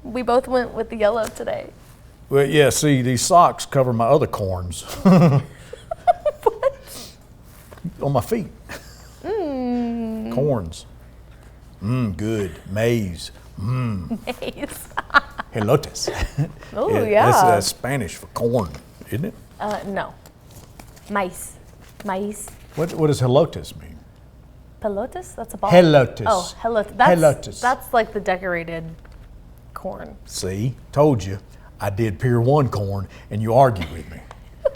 We both went with the yellow today. Well, yeah, see, these socks cover my other corns. On my feet. Corns. Good. Maize. Maize. Elotes. Oh, yeah. That's Spanish for corn, isn't it? No. Maíz. Maíz. What does elotes mean? Pelotes? That's a ball. Elotes. Oh, elotes. Elotes. That's like the decorated corn. See, told you. I did Pier 1 corn, and you argued with me.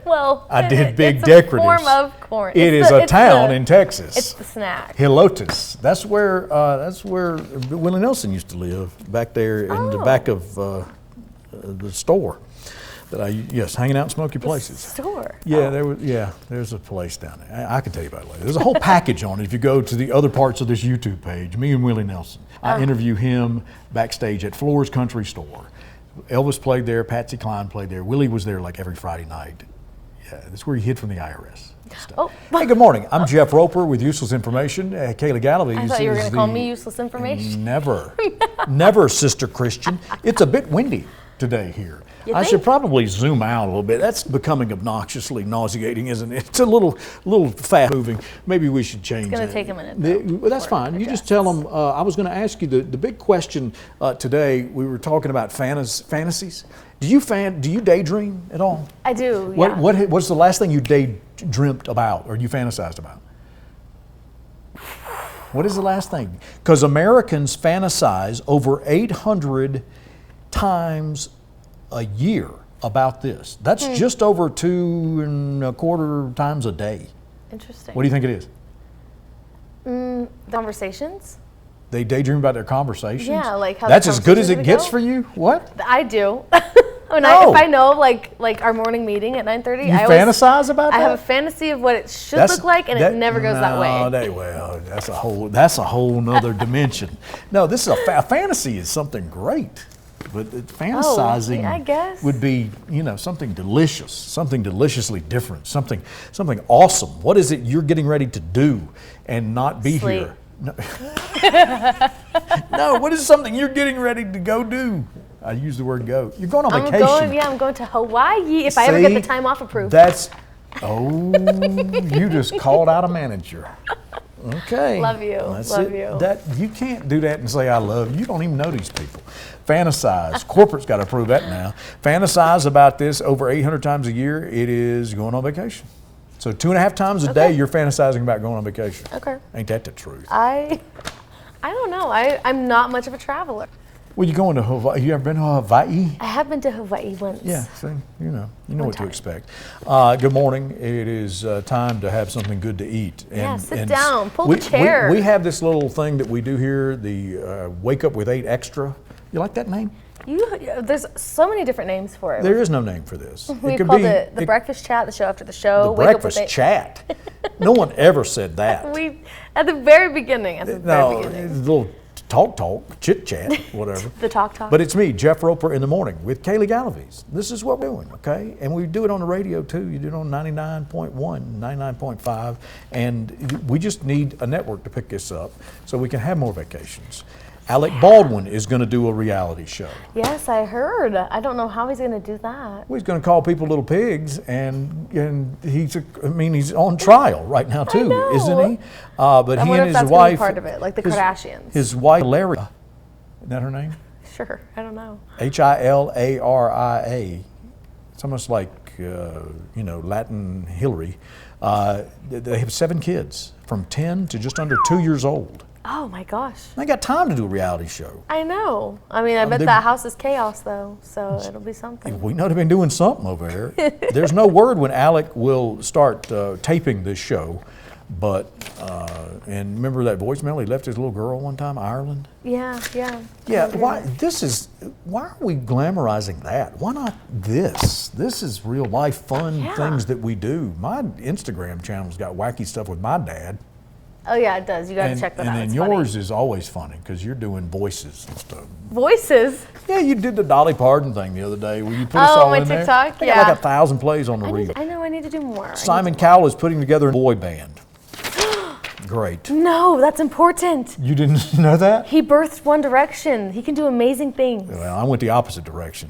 Well, I did big it's decoratives. A form of corn. It is a town in Texas. It's the snack. Elotes. That's where Willie Nelson used to live, back there in the back of the store. Hanging out in smoky places. Store. Yeah, there's a place down there. I can tell you about it later. There's a whole package on it if you go to the other parts of this YouTube page. Me and Willie Nelson. I interview him backstage at Floor's Country Store. Elvis played there, Patsy Cline played there. Willie was there like every Friday night. Yeah, that's where he hid from the IRS. Hey, good morning. I'm Jeff Roper with Useless Information. Kailey Galaviz. I thought you were going to call me Useless Information. Never. Never, Sister Christian. It's a bit windy today here. I should probably zoom out a little bit. That's becoming obnoxiously nauseating, isn't it? It's a little fast moving. Maybe we should change It's going to take a minute. Well, that's fine. You just tell them. I was going to ask you the big question today. We were talking about fantasies. Do you daydream at all? I do. Yeah. What's the last thing you dreamt about or you fantasized about? What is the last thing? Because Americans fantasize over 800 times a year about this. That's just over 2.25 times a day. Interesting. What do you think it is? The conversations? They daydream about their conversations? Yeah, like how that's as good as it gets go? for you? What? I do. If I know like our morning meeting at 9:30, I fantasize about that? I have a fantasy of what it should look like, and it never goes that way. Well, that's a whole nother dimension. No, this is a fantasy is something great. But fantasizing I guess. would be, something delicious, something deliciously different, something awesome. What is it you're getting ready to do and not be Sleep. here? No. No, what is something you're getting ready to go do? I use the word go. You're going on vacation. I'm going to Hawaii if I ever get the time off approved. You just called out a manager. Okay. Love you. Love you. You can't do that and say I love you. You don't even know these people. Fantasize. Corporate's got to approve that now. Fantasize about this over 800 times a year. It is going on vacation. So 2.5 times a day you're fantasizing about going on vacation. Okay. Ain't that the truth? I don't know. I'm not much of a traveler. Well, you going to Hawaii? You ever been to Hawaii? I have been to Hawaii once. Yeah, see, you know what to expect. Good morning. It is time to have something good to eat. Sit down, pull the chair. We have this little thing that we do here, the Wake Up with 8 Extra. You like that name? There's so many different names for it. There is no name for this. We called it the breakfast chat, the show after the show. The breakfast chat. No one ever said that. At the very beginning. It's a little talk, chit chat, whatever. The talk. But it's me, Jeff Roper, in the morning with Kailey Galaviz. This is what we're doing, okay? And we do it on the radio too. You do it on 99.1, 99.5, and we just need a network to pick this up so we can have more vacations. Alec Baldwin is going to do a reality show. Yes, I heard. I don't know how he's going to do that. Well, he's going to call people little pigs, and he's on trial right now too, isn't he? But I he wonder and if his that's wife, part of it, like the Kardashians. His wife, Hilaria, isn't that her name? Sure, I don't know. Hilaria. It's almost like Latin Hillary. They have 7 kids, from 10 to just under 2 years old. Oh my gosh. They got time to do a reality show. I know. I mean, I bet that house is chaos though, so it'll be something. We know they've been doing something over there. There's no word when Alec will start taping this show, but, and remember that voicemail he left his little girl one time, Ireland? Yeah. Yeah, why are we glamorizing that? Why not this? This is real life fun things that we do. My Instagram channel's got wacky stuff with my dad. Oh yeah, it does. You got to check that out. And then yours is always funny because you're doing voices and stuff. Voices? Yeah, you did the Dolly Parton thing the other day where you put us all in there. Oh, my TikTok? I got like 1,000 plays on the reel. I know, I need to do more. Simon Cowell is putting together a boy band. great. No, that's important. You didn't know that? He birthed One Direction. He can do amazing things. Well, I went the opposite direction.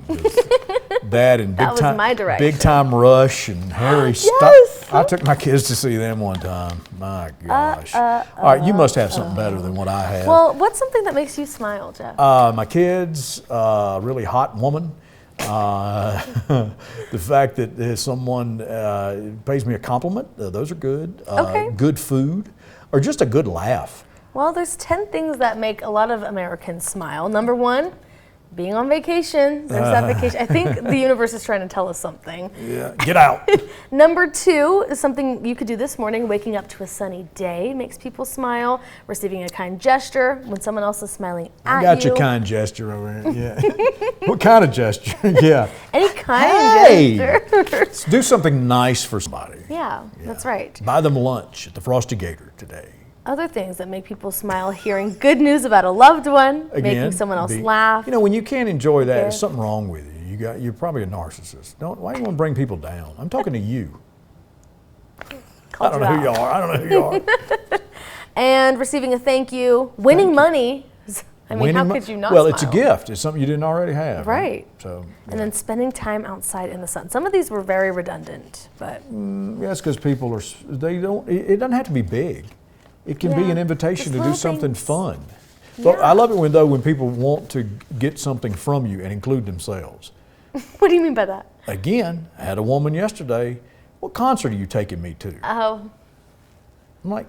That and That was my direction. Big Time Rush and Harry Yes. I took my kids to see them one time. My gosh. All right, you must have something better than what I have. Well, what's something that makes you smile, Jeff? My kids, really hot woman. The fact that someone pays me a compliment, those are good. Okay. Good food, or just a good laugh. Well, there's 10 things that make a lot of Americans smile. Number one, being on vacation. There's that vacation. I think the universe is trying to tell us something. Yeah, get out. Number two is something you could do this morning. Waking up to a sunny day makes people smile. Receiving a kind gesture when someone else is smiling at you. I got your kind gesture over here. Yeah. What kind of gesture? Yeah. Any kind gesture. Let's do something nice for somebody. Yeah, that's right. Buy them lunch at the Frosty Gator today. Other things that make people smile: hearing good news about a loved one, making someone else laugh. You know, when you can't enjoy that, there's something wrong with you. You're probably a narcissist. Why do you want to bring people down? I'm talking to you. I don't know who you are. I don't know who you are. And receiving a thank you, winning money. I mean, how could you not Well, smile? it's a gift. It's something you didn't already have. Right. So. And then spending time outside in the sun. Some of these were very redundant, but. Yes, because people it doesn't have to be big. It can be an invitation to do something fun. But I love it when people want to get something from you and include themselves. What do you mean by that? Again, I had a woman yesterday, what concert are you taking me to? Oh. I'm like,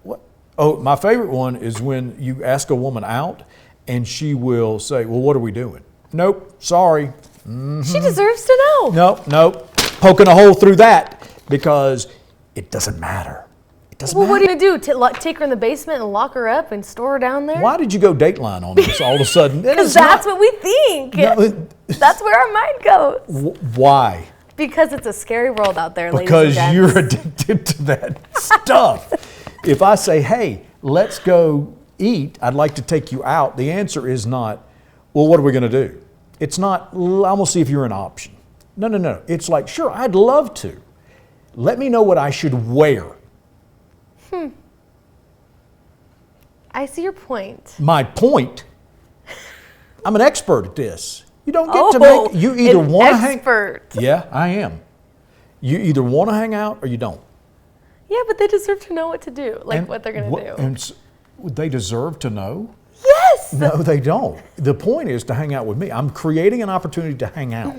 what? Oh, my favorite one is when you ask a woman out and she will say, well, what are we doing? Nope, sorry. Mm-hmm. She deserves to know. Nope. Poking a hole through that because it doesn't matter. Well, what are you going to do? Take her in the basement and lock her up and store her down there? Why did you go Dateline on this all of a sudden? Because that's what we think. No, that's where our mind goes. Why? Because it's a scary world out there, ladies Because and you're addicted to that stuff. If I say, hey, let's go eat, I'd like to take you out, the answer is not, well, what are we going to do? It's not, I'm going to see if you're an option. No. It's like, sure, I'd love to. Let me know what I should wear. I see your point. My point? I'm an expert at this. You don't get to make, you either want to hang. Yeah, I am. You either want to hang out or you don't. Yeah, but they deserve to know what to do, what they're going to do. And they deserve to know? Yes! No, they don't. The point is to hang out with me. I'm creating an opportunity to hang out.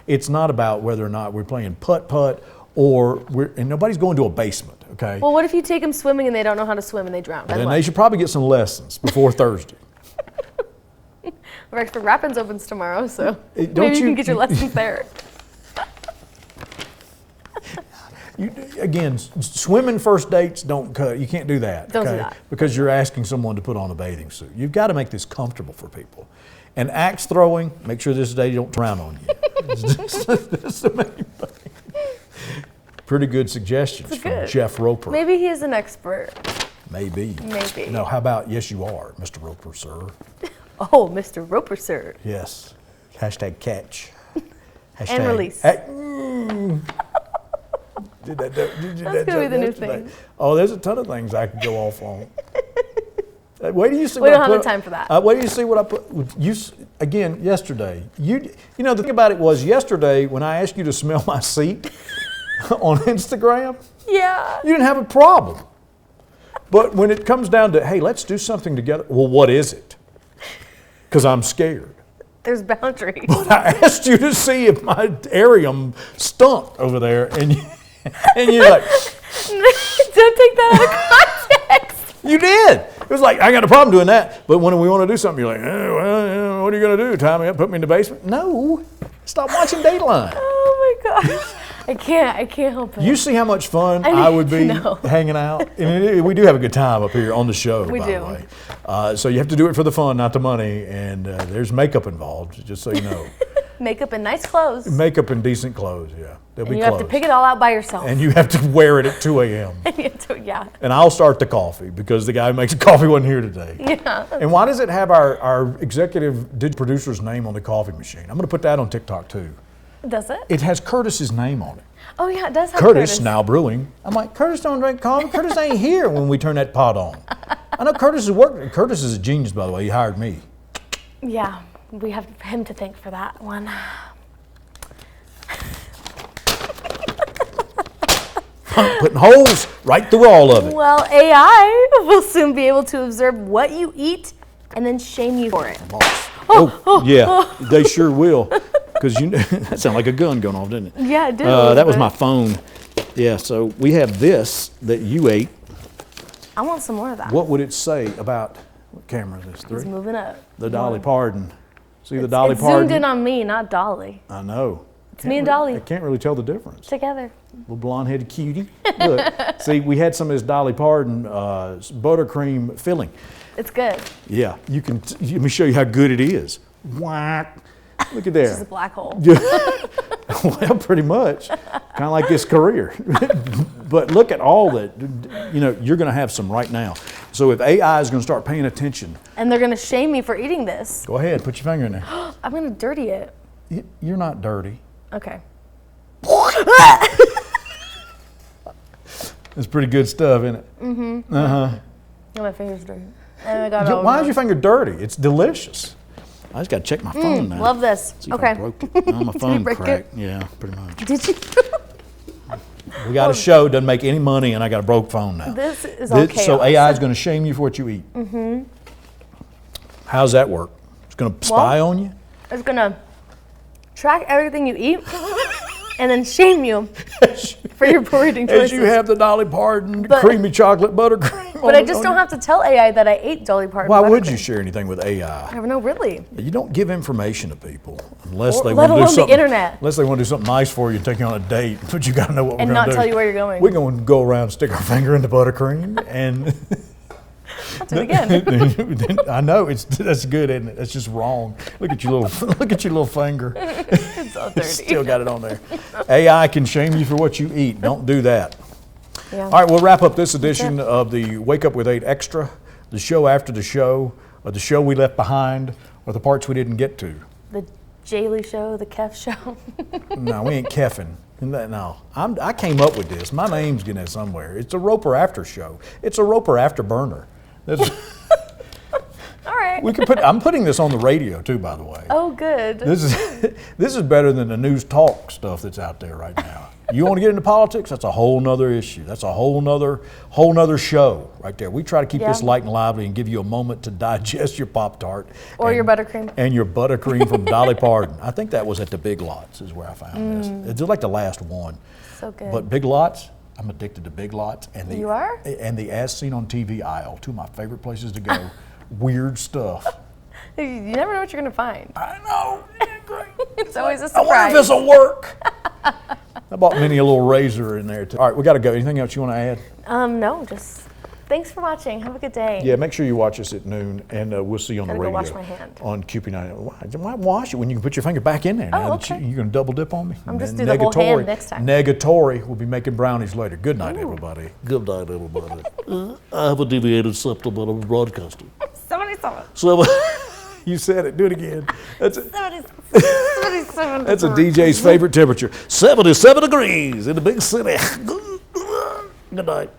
It's not about whether or not we're playing putt-putt and nobody's going to a basement, okay? Well, what if you take them swimming and they don't know how to swim and they drown? Then they should probably get some lessons before Thursday. Rexford Rapids opens tomorrow, so maybe you can get your lessons there. Again, swimming first dates don't cut. You can't do that. Don't do that. Because you're asking someone to put on a bathing suit. You've got to make this comfortable for people. And axe throwing, make sure this day don't drown on you. That's the main thing. Pretty good suggestions from Jeff Roper. Maybe he is an expert. Maybe. No, how about, yes, you are, Mr. Roper, sir. Oh, Mr. Roper, sir. Yes. Hashtag catch. Hashtag and release. That's going to be the new thing. Oh, there's a ton of things I could go off on. Wait till you see we don't have the time for that. Wait till you see what I put. Again, yesterday. You know, the thing about it was yesterday when I asked you to smell my seat on Instagram, yeah, you didn't have a problem. But when it comes down to, hey, let's do something together, well, what is it? Because I'm scared. There's boundaries. But I asked you to see if my arium stunk over there, and you're like, don't take that out of context. You did. It was like, I got a problem doing that. But when we want to do something, you're like, well, what are you going to do? Tie me up, put me in the basement? No. Stop watching Dateline. Oh my gosh. I can't help it. You see how much fun I would be hanging out? And we do have a good time up here on the show, by the way. So you have to do it for the fun, not the money. And there's makeup involved, just so you know. Makeup and nice clothes. Makeup and decent clothes, yeah. They'll be you clothes. have to pick it all out by yourself. And you have to wear it at 2 a.m. Yeah. And I'll start the coffee because the guy who makes the coffee wasn't here today. Yeah. And why does it have our executive producer's name on the coffee machine? I'm going to put that on TikTok too. Does it? It has Curtis's name on it. Oh yeah, it does have Curtis, now brewing. I'm like, Curtis don't drink coffee. Curtis ain't here when we turn that pot on. I know Curtis is working. Curtis is a genius, by the way. He hired me. Yeah, we have him to thank for that one. Putting holes right through all of it. Well, AI will soon be able to observe what you eat and then shame you for it. Yeah, they sure will. Because that sounded like a gun going off, didn't it? Yeah, it did. That was my phone. Yeah, so we have this that you ate. I want some more of that. What would it say about, what camera is this? 3? It's moving up. The Dolly Parton. See the Dolly It's Parton? zoomed in on me, not Dolly. I know. It's me and Dolly. I can't really tell the difference. Together. Little blonde-headed cutie. Look, see, we had some of this Dolly Parton buttercream filling. It's good. Yeah, you can. Let me show you how good it is. Whack. Look at there. It's just a black hole. Well, pretty much. Kind of like this career. But look at all that. You're going to have some right now. So if AI is going to start paying attention. And they're going to shame me for eating this. Go ahead, put your finger in there. I'm going to dirty it. You're not dirty. Okay. It's pretty good stuff, isn't it? Mm-hmm. Uh-huh. Oh, my finger's dirty. And I got it all Why over. is your finger dirty? It's delicious. I just got to check my phone now. Love this. See if Okay. I broke it. Oh, my phone break cracked. Yeah, pretty much. Did you? We got a show, doesn't make any money, and I got a broke phone now. This is okay. So AI is going to shame you for what you eat. Mm-hmm. How's that work? It's going to spy on you? It's going to track everything you eat and then shame you for your poor eating choices. As you have the Dolly Parton creamy chocolate buttercream. But I just don't have to tell AI that I ate Dolly Parton. Why would you share anything with AI? I don't know, really. You don't give information to people unless they let want to do alone the something. internet. Unless they want to do something nice for you and take you on a date, but you got to know what we're going to do. And not tell you where you're going. We're going to go around and stick our finger in the buttercream and. I'll do it again. I know that's good, isn't it? That's just wrong. Look at your little finger. It's all dirty. Still got it on there. AI can shame you for what you eat. Don't do that. Yeah. All right, we'll wrap up this edition of the Wake Up with 8 Extra, the show after the show, or the show we left behind, or the parts we didn't get to. The Jaylee show, the Kef show. No, we ain't keffing. No, I came up with this. My name's getting there somewhere. It's a Roper After show. It's a Roper Afterburner. All right. I'm putting this on the radio too, by the way. Oh, good. This is better than the news talk stuff that's out there right now. You want to get into politics? That's a whole nother issue. That's a whole nother show right there. We try to keep this light and lively and give you a moment to digest your Pop-Tart. Or your buttercream. And your buttercream from Dolly Parton. I think that was at the Big Lots is where I found this. It's like the last one. So good. But Big Lots, I'm addicted to Big Lots. And You are? And the As Seen on TV aisle, two of my favorite places to go. Weird stuff. You never know what you're going to find. I know. It's always a I surprise. wonder if this will work. I bought Minnie a little razor in there too. All right, we got to go. Anything else you want to add? No, just thanks for watching. Have a good day. Yeah, make sure you watch us at noon, and we'll see you on the Gotta go radio. wash my hand. On QP9. Why wash it when you can put your finger back in there? Now that okay. you're going to double dip on me? I'm just do the whole hand next time. Negatory. We'll be making brownies later. Good night, everybody. Good night, everybody. I have a deviated septum, but I'm a broadcaster. 77. So, You said it. Do it again. That's it. 77. That's a DJ's favorite temperature. 77 degrees in the big city. Good night.